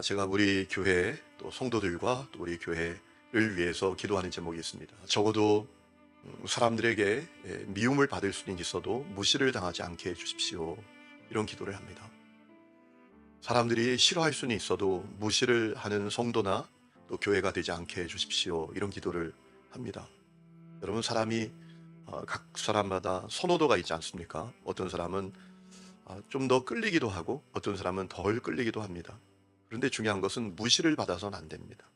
제가 우리 교회 또 성도들과 또 우리 교회를 위해서 기도하는 제목이 있습니다. 적어도 사람들에게 미움을 받을 수는 있어도 무시를 당하지 않게 해주십시오. 이런 기도를 합니다. 사람들이 싫어할 수는 있어도 무시를 하는 성도나 또 교회가 되지 않게 해주십시오. 이런 기도를 합니다. 여러분, 사람이 각 사람마다 선호도가 있지 않습니까? 어떤 사람은 좀 더 끌리기도 하고 어떤 사람은 덜 끌리기도 합니다. 그런데 중요한 것은 무시를 받아서는 안 됩니다.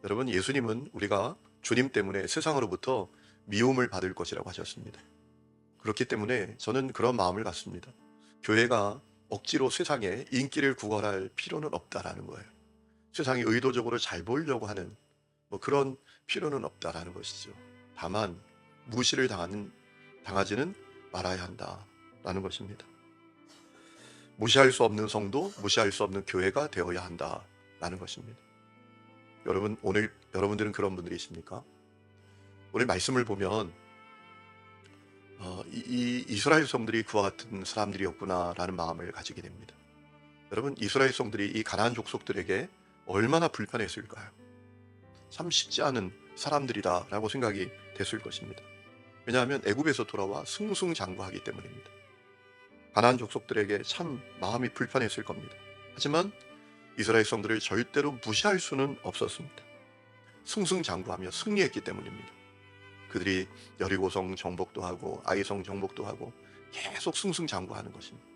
여러분, 예수님은 우리가 주님 때문에 세상으로부터 미움을 받을 것이라고 하셨습니다. 그렇기 때문에 저는 그런 마음을 갖습니다. 교회가 억지로 세상에 인기를 구걸할 필요는 없다라는 거예요. 세상이 의도적으로 잘 보이려고 하는 그런 필요는 없다라는 것이죠. 다만 무시를 당하지는 말아야 한다라는 것입니다. 무시할 수 없는 성도, 무시할 수 없는 교회가 되어야 한다라는 것입니다. 여러분, 오늘 여러분들은 그런 분들이십니까? 오늘 말씀을 보면 이 이스라엘 성들이 그와 같은 사람들이었구나라는 마음을 가지게 됩니다. 여러분, 이스라엘 성들이 이 가나안 족속들에게 얼마나 불편했을까요? 참 쉽지 않은 사람들이다라고 생각이 됐을 것입니다. 왜냐하면 애굽에서 돌아와 승승장구하기 때문입니다. 가나안 족속들에게 참 마음이 불편했을 겁니다. 하지만 이스라엘 성들을 절대로 무시할 수는 없었습니다. 승승장구하며 승리했기 때문입니다. 그들이 여리고성 정복도 하고 아이성 정복도 하고 계속 승승장구하는 것입니다.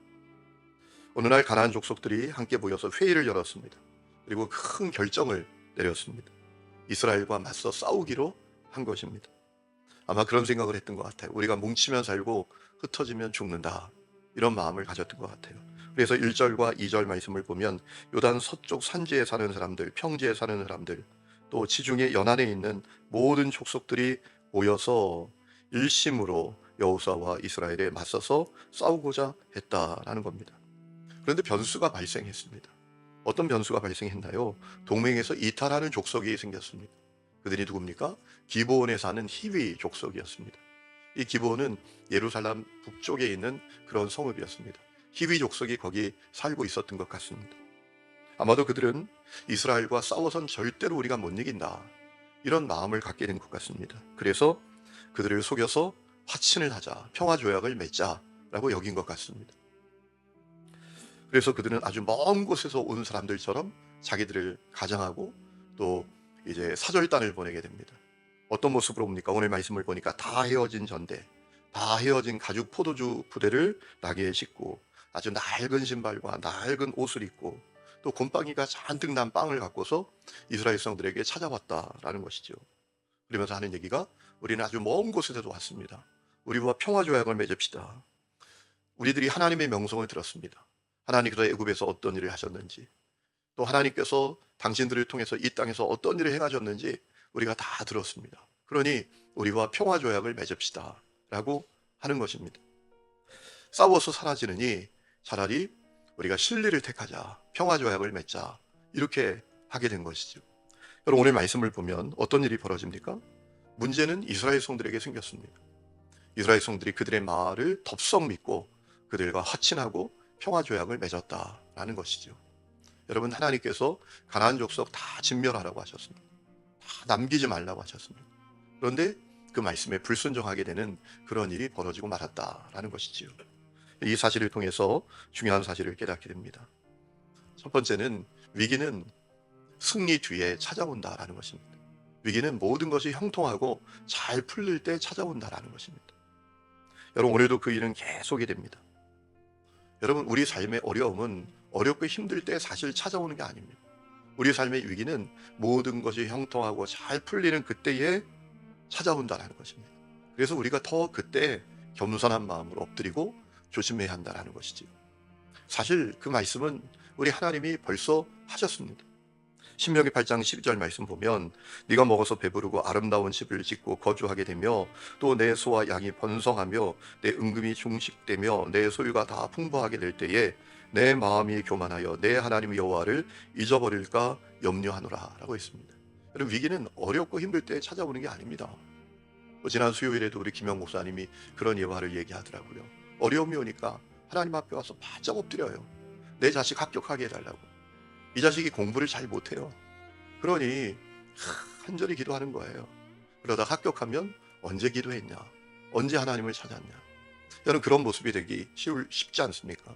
어느 날 가나안 족속들이 함께 모여서 회의를 열었습니다. 그리고 큰 결정을 내렸습니다. 이스라엘과 맞서 싸우기로 한 것입니다. 아마 그런 생각을 했던 것 같아요. 우리가 뭉치면 살고 흩어지면 죽는다. 이런 마음을 가졌던 것 같아요. 그래서 1절과 2절 말씀을 보면 요단 서쪽 산지에 사는 사람들, 평지에 사는 사람들, 또 지중해 연안에 있는 모든 족속들이 모여서 일심으로 여호수아와 이스라엘에 맞서서 싸우고자 했다라는 겁니다. 그런데 변수가 발생했습니다. 어떤 변수가 발생했나요? 동맹에서 이탈하는 족속이 생겼습니다. 그들이 누굽니까? 기브온에 사는 히위 족속이었습니다. 이 기브온은 예루살렘 북쪽에 있는 그런 성읍이었습니다. 히위 족속이 거기 살고 있었던 것 같습니다. 아마도 그들은 이스라엘과 싸워선 절대로 우리가 못 이긴다, 이런 마음을 갖게 된 것 같습니다. 그래서 그들을 속여서 화친을 하자, 평화조약을 맺자라고 여긴 것 같습니다. 그래서 그들은 아주 먼 곳에서 온 사람들처럼 자기들을 가장하고 또 이제 사절단을 보내게 됩니다. 어떤 모습으로 옵니까? 오늘 말씀을 보니까 다 헤어진 전대, 다 헤어진 가죽 포도주 부대를 나귀에 싣고 아주 낡은 신발과 낡은 옷을 입고 또 곰팡이가 잔뜩 난 빵을 갖고서 이스라엘 성들에게 찾아왔다라는 것이죠. 그러면서 하는 얘기가, 우리는 아주 먼 곳에서도 왔습니다. 우리와 평화조약을 맺읍시다. 우리들이 하나님의 명성을 들었습니다. 하나님께서 애굽에서 어떤 일을 하셨는지, 또 하나님께서 당신들을 통해서 이 땅에서 어떤 일을 행하셨는지 우리가 다 들었습니다. 그러니 우리와 평화조약을 맺읍시다 라고 하는 것입니다. 싸워서 사라지느니 차라리 우리가 실리를 택하자, 평화조약을 맺자, 이렇게 하게 된 것이죠. 여러분, 오늘 말씀을 보면 어떤 일이 벌어집니까? 문제는 이스라엘 성들에게 생겼습니다. 이스라엘 성들이 그들의 말을 덥석 믿고 그들과 화친하고 평화조약을 맺었다라는 것이죠. 여러분, 하나님께서 가나안 족속 다 진멸하라고 하셨습니다. 다 남기지 말라고 하셨습니다. 그런데 그 말씀에 불순종하게 되는 그런 일이 벌어지고 말았다라는 것이지요. 이 사실을 통해서 중요한 사실을 깨닫게 됩니다. 첫 번째는 위기는 승리 뒤에 찾아온다라는 것입니다. 위기는 모든 것이 형통하고 잘 풀릴 때 찾아온다라는 것입니다. 여러분, 오늘도 그 일은 계속이 됩니다. 여러분, 우리 삶의 어려움은 어렵고 힘들 때 사실 찾아오는 게 아닙니다. 우리 삶의 위기는 모든 것이 형통하고 잘 풀리는 그때에 찾아온다라는 것입니다. 그래서 우리가 더 그때 겸손한 마음으로 엎드리고 조심해야 한다라는 것이죠. 사실 그 말씀은 우리 하나님이 벌써 하셨습니다. 신명기 8장 12절 말씀 보면, 네가 먹어서 배부르고 아름다운 집을 짓고 거주하게 되며 또 내 소와 양이 번성하며 내 은금이 중식되며 내 소유가 다 풍부하게 될 때에 내 마음이 교만하여 내 하나님 여호와를 잊어버릴까 염려하노라 라고 했습니다. 여러분, 위기는 어렵고 힘들 때 찾아오는 게 아닙니다. 지난 수요일에도 우리 김영 목사님이 그런 예화를 얘기하더라고요. 어려움이 오니까 하나님 앞에 와서 바짝 엎드려요. 내 자식 합격하게 해달라고. 이 자식이 공부를 잘 못해요. 그러니 간절히 기도하는 거예요. 그러다 합격하면 언제 기도했냐? 언제 하나님을 찾았냐? 여러분 그런 모습이 되기 쉽지 않습니까?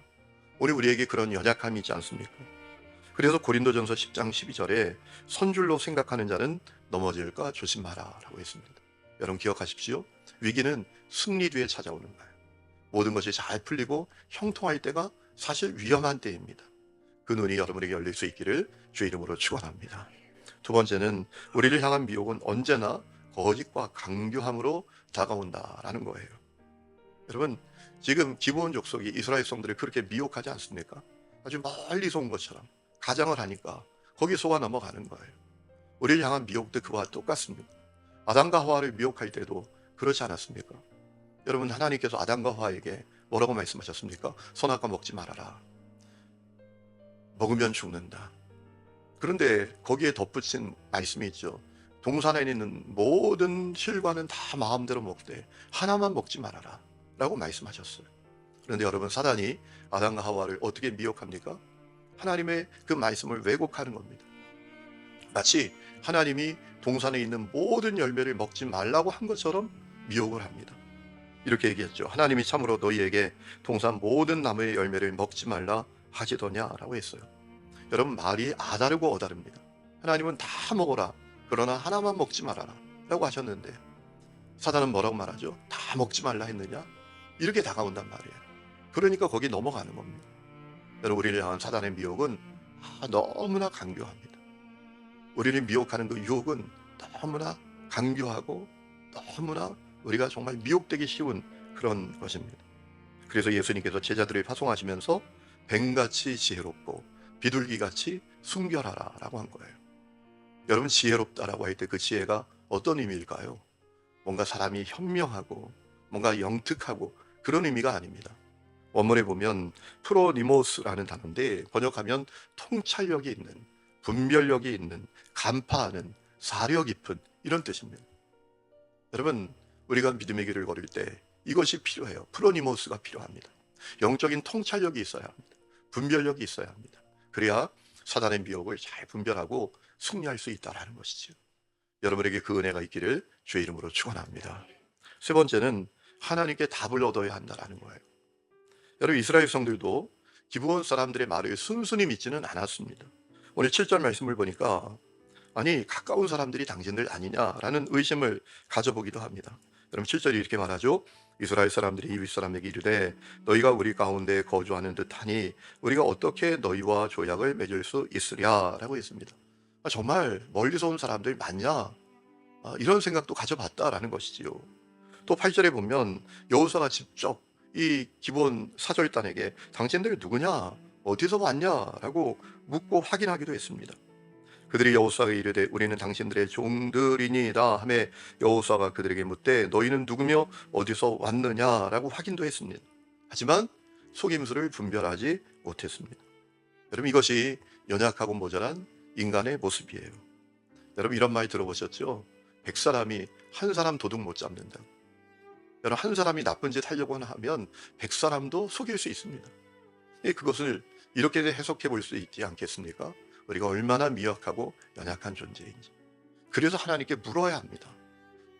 오늘 우리에게 그런 연약함이 있지 않습니까? 그래서 고린도전서 10장 12절에 선줄로 생각하는 자는 넘어질까 조심하라 라고 했습니다. 여러분 기억하십시오. 위기는 승리 뒤에 찾아오는 거예요. 모든 것이 잘 풀리고 형통할 때가 사실 위험한 때입니다. 그 눈이 여러분에게 열릴 수 있기를 주의 이름으로 축원합니다. 두 번째는 우리를 향한 미혹은 언제나 거짓과 강교함으로 다가온다라는 거예요. 여러분 지금 기브온 족속이 이스라엘 백성들을 그렇게 미혹하지 않습니까? 아주 멀리서 온 것처럼 가장을 하니까 거기 속아 넘어가는 거예요. 우리를 향한 미혹도 그와 똑같습니다. 아담과 하와를 미혹할 때도 그렇지 않았습니까? 여러분 하나님께서 아담과 하와에게 뭐라고 말씀하셨습니까? 선악과 먹지 말아라. 먹으면 죽는다. 그런데 거기에 덧붙인 말씀이 있죠. 동산에 있는 모든 실과는 다 마음대로 먹되 하나만 먹지 말아라 라고 말씀하셨어요. 그런데 여러분 사단이 아담과 하와를 어떻게 미혹합니까? 하나님의 그 말씀을 왜곡하는 겁니다. 마치 하나님이 동산에 있는 모든 열매를 먹지 말라고 한 것처럼 미혹을 합니다. 이렇게 얘기했죠. 하나님이 참으로 너희에게 동산 모든 나무의 열매를 먹지 말라 하시더냐라고 했어요. 여러분 말이 아다르고 어다릅니다. 하나님은 다 먹어라. 그러나 하나만 먹지 말아라 라고 하셨는데 사단은 뭐라고 말하죠? 다 먹지 말라 했느냐? 이렇게 다가온단 말이에요. 그러니까 거기 넘어가는 겁니다. 여러분 우리를 향한 사단의 미혹은 너무나 강교합니다. 우리를 미혹하는 그 유혹은 너무나 강교하고 너무나 우리가 정말 미혹되기 쉬운 그런 것입니다. 그래서 예수님께서 제자들을 파송하시면서 뱀같이 지혜롭고 비둘기같이 순결하라 라고 한 거예요. 여러분 지혜롭다라고 할 때 그 지혜가 어떤 의미일까요? 뭔가 사람이 현명하고 뭔가 영특하고 그런 의미가 아닙니다. 원문에 보면 프로니모스라는 단어인데 번역하면 통찰력이 있는, 분별력이 있는, 간파하는, 사려 깊은 이런 뜻입니다. 여러분 우리가 믿음의 길을 걸을 때 이것이 필요해요. 프로니모스가 필요합니다. 영적인 통찰력이 있어야 합니다. 분별력이 있어야 합니다. 그래야 사단의 미혹을 잘 분별하고 승리할 수 있다는 것이죠. 여러분에게 그 은혜가 있기를 주의 이름으로 축원합니다. 세 번째는 하나님께 답을 얻어야 한다는 거예요. 여러분 이스라엘 백성들도 기브온 사람들의 말을 순순히 믿지는 않았습니다. 오늘 7절 말씀을 보니까 아니 가까운 사람들이 당신들 아니냐라는 의심을 가져보기도 합니다. 여러분 7절이 이렇게 말하죠. 이스라엘 사람들이 이윗 사람에게 이르되 너희가 우리 가운데 거주하는 듯하니 우리가 어떻게 너희와 조약을 맺을 수 있으랴라고 했습니다. 정말 멀리서 온 사람들 맞냐? 이런 생각도 가져봤다라는 것이지요. 또 8절에 보면 여호수아가 직접 이 기브온 사절단에게 당신들 누구냐? 어디서 왔냐라고 묻고 확인하기도 했습니다. 그들이 여호수아에게 이르되 우리는 당신들의 종들이니이다 하매 여호수아가 그들에게 묻되 너희는 누구며 어디서 왔느냐라고 확인도 했습니다. 하지만 속임수를 분별하지 못했습니다. 여러분 이것이 연약하고 모자란 인간의 모습이에요. 여러분 이런 말 들어보셨죠? 100사람이 한 사람 도둑 못 잡는다. 여러분 한 사람이 나쁜 짓 하려고 하면 100사람도 속일 수 있습니다. 그것을 이렇게 해석해 볼 수 있지 않겠습니까? 우리가 얼마나 미약하고 연약한 존재인지. 그래서 하나님께 물어야 합니다.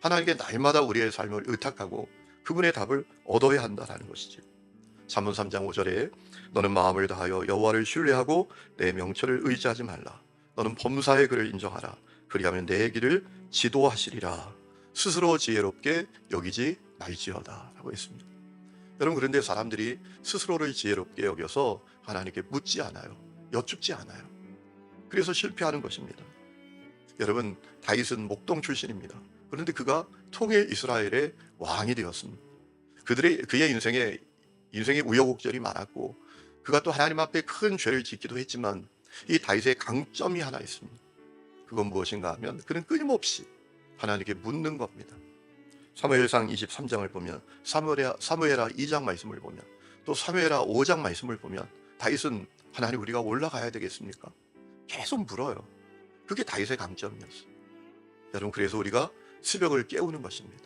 하나님께 날마다 우리의 삶을 의탁하고 그분의 답을 얻어야 한다는 것이죠. 잠언 3장 5절에 너는 마음을 다하여 여호와를 신뢰하고 내 명철을 의지하지 말라. 너는 범사의 그를 인정하라. 그리하면 내 길을 지도하시리라. 스스로 지혜롭게 여기지 말지어다 라고 했습니다. 여러분 그런데 사람들이 스스로를 지혜롭게 여겨서 하나님께 묻지 않아요. 여쭙지 않아요. 그래서 실패하는 것입니다. 여러분 다윗은 목동 출신입니다. 그런데 그가 통일 이스라엘의 왕이 되었습니다. 그의 인생에 우여곡절이 많았고 그가 또 하나님 앞에 큰 죄를 짓기도 했지만 이 다윗의 강점이 하나 있습니다. 그건 무엇인가 하면 그는 끊임없이 하나님께 묻는 겁니다. 사무엘상 23장을 보면 사무엘하 2장 말씀을 보면 또 사무엘하 5장 말씀을 보면 다윗은 하나님 우리가 올라가야 되겠습니까? 계속 물어요. 그게 다윗의 강점이었어요. 여러분 그래서 우리가 새벽을 깨우는 것입니다.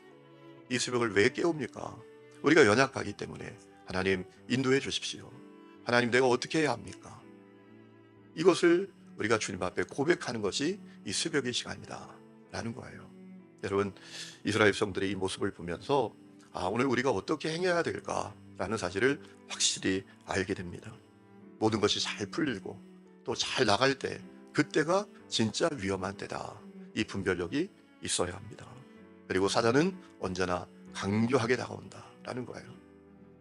이 새벽을 왜 깨웁니까? 우리가 연약하기 때문에 하나님 인도해 주십시오. 하나님 내가 어떻게 해야 합니까? 이것을 우리가 주님 앞에 고백하는 것이 이 새벽의 시간이다 라는 거예요. 여러분, 이스라엘 백성들의 이 모습을 보면서 오늘 우리가 어떻게 행해야 될까라는 사실을 확실히 알게 됩니다. 모든 것이 잘 풀리고 또 잘 나갈 때, 그때가 진짜 위험한 때다. 이 분별력이 있어야 합니다. 그리고 사단은 언제나 강교하게 다가온다라는 거예요.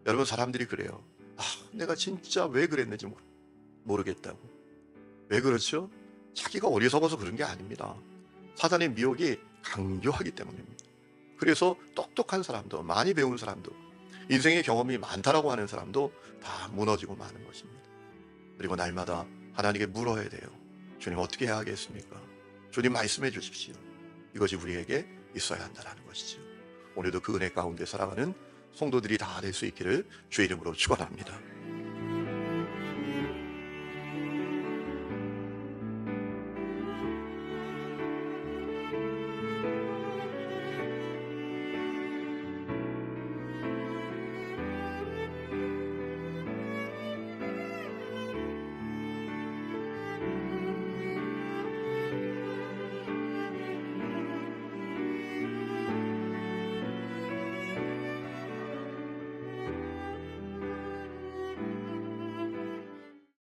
여러분, 사람들이 그래요. 내가 진짜 왜 그랬는지 모르겠다고. 왜 그렇죠? 자기가 어리석어서 그런 게 아닙니다. 사단의 미혹이 강교하기 때문입니다. 그래서 똑똑한 사람도, 많이 배운 사람도, 인생의 경험이 많다라고 하는 사람도 다 무너지고 마는 것입니다. 그리고 날마다 하나님께 물어야 돼요. 주님, 어떻게 해야 하겠습니까? 주님, 말씀해 주십시오. 이것이 우리에게 있어야 한다는 것이죠. 오늘도 그 은혜 가운데 살아가는 성도들이 다 될 수 있기를 주의 이름으로 축원합니다.